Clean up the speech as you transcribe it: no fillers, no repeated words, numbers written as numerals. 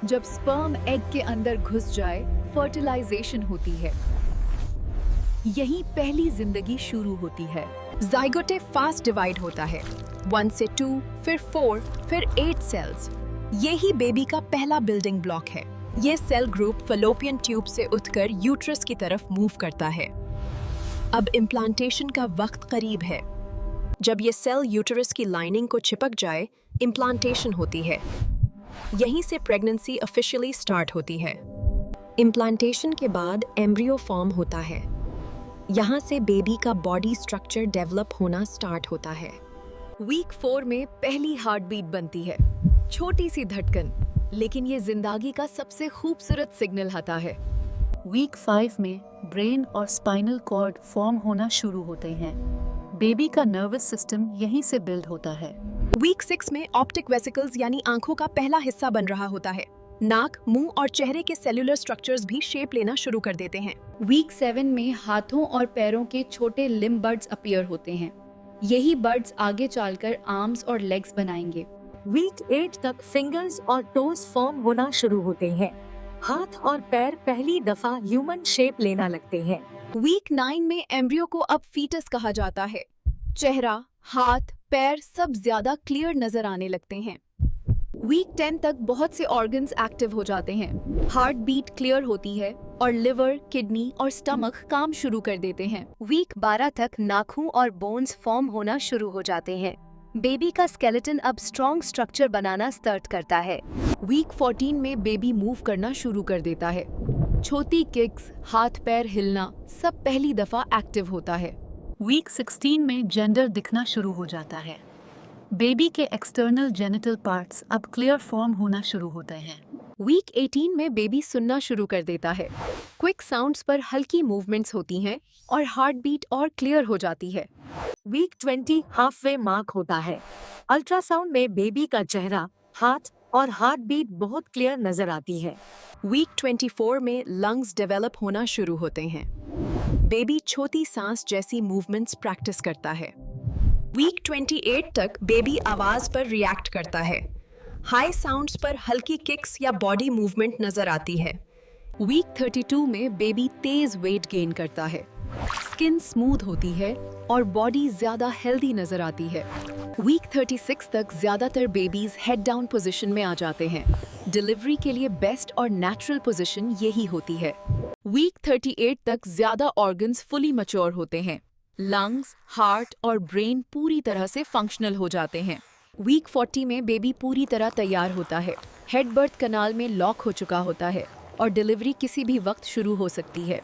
जब sperm egg के अंदर घुस जाए, फर्टिलाइजेशन होती है। यही पहली जिंदगी शुरू होती है। जाइगोटे फास्ट डिवाइड होता है, 1 से 2, फिर 4, फिर 8 सेल्स। यही बेबी का पहला बिल्डिंग ब्लॉक है। ये सेल ग्रुप फलोपियन ट्यूब से उठकर यूट्रस की तरफ मूव करता है। अब इम्प्लांटेशन का वक्त करीब है। जब ये सेल यूट्रस की लाइनिंग को चिपक जाए, इम्प्लांटेशन होती है। यहीं से प्रेगनेंसी ऑफिशियली स्टार्ट होती है। इम्प्लांटेशन के बाद एम्ब्रियो फॉर्म होता है। यहाँ से बेबी का बॉडी स्ट्रक्चर डेवलप होना स्टार्ट होता है। वीक 4 में पहली हार्ट बीट बनती है। छोटी सी धड़कन, लेकिन ये जिंदगी का सबसे खूबसूरत सिग्नल आता है। वीक 5 में ब्रेन और स्पाइनल कॉर्ड फॉर्म होना शुरू होते हैं। बेबी का नर्वस सिस्टम यहीं से बिल्ड होता है। वीक 6 में ऑप्टिक वेसिकल्स यानी आंखों का पहला हिस्सा बन रहा होता है। नाक, मुंह और चेहरे के सेल्यूलर स्ट्रक्चर्स भी शेप लेना शुरू कर देते हैं। वीक 7 में हाथों और पैरों के छोटे लिम्ब बड्स अपीयर होते हैं। यही बड्स आगे चलकर आर्म्स और लेग्स बनाएंगे। वीक 8 तक फिंगर्स और टोज फॉर्म होना शुरू होते हैं। हाथ और पैर पहली दफा ह्यूमन शेप लेना लगते हैं। वीक 9 में एम्ब्रियो को अब फीटस कहा जाता है। चेहरा, हाथ, पैर सब ज्यादा क्लियर नजर आने लगते हैं। वीक 10 तक बहुत से ऑर्गन्स एक्टिव हो जाते हैं। हार्ट बीट क्लियर होती है और लिवर, किडनी और स्टमक काम शुरू कर देते हैं। वीक 12 तक नाखून और बोन्स फॉर्म होना शुरू हो जाते हैं। बेबी का स्केलेटन अब स्ट्रॉन्ग स्ट्रक्चर बनाना स्टार्ट करता है। वीक 14 में बेबी मूव करना शुरू कर देता है। छोटी किक्स, हाथ पैर हिलना सब पहली दफा एक्टिव होता है। वीक 16 में जेंडर दिखना शुरू हो जाता है। बेबी के एक्सटर्नल जेनिटल पार्ट्स अब क्लियर फॉर्म होना शुरू होते हैं। वीक 18 में बेबी सुनना शुरू कर देता है। क्विक साउंड्स पर हल्की मूवमेंट्स होती हैं और हार्ट बीट और क्लियर हो जाती है। वीक 20 हाफवे मार्क होता है। अल्ट्रासाउंड में बेबी का चेहरा, हाथ और हार्ट बीट बहुत क्लियर नजर आती है। वीक 24 में लंग्स डेवलप होना शुरू होते हैं। बेबी छोटी सांस जैसी मूवमेंट्स प्रैक्टिस करता है। वीक 28 तक बेबी आवाज पर रिएक्ट करता है। हाई साउंड्स पर हल्की किक्स या बॉडी मूवमेंट नजर आती है। वीक 32 में बेबी तेज वेट गेन करता है। स्किन स्मूथ होती है और बॉडी ज्यादा हेल्दी नजर आती है। वीक 36 तक ज्यादातर बेबीज हेड डाउन पोजीशन में आ जाते हैं। डिलीवरी के लिए बेस्ट और नेचुरल पोजीशन यही होती है। वीक 38 तक ज्यादा ऑर्गन्स फुली मैच्योर होते हैं। लंग्स, हार्ट और ब्रेन पूरी तरह से फंक्शनल हो जाते हैं। वीक 40 में बेबी पूरी तरह तैयार होता है। हेड बर्थ कनाल में लॉक हो चुका होता है और डिलीवरी किसी भी वक्त शुरू हो सकती है।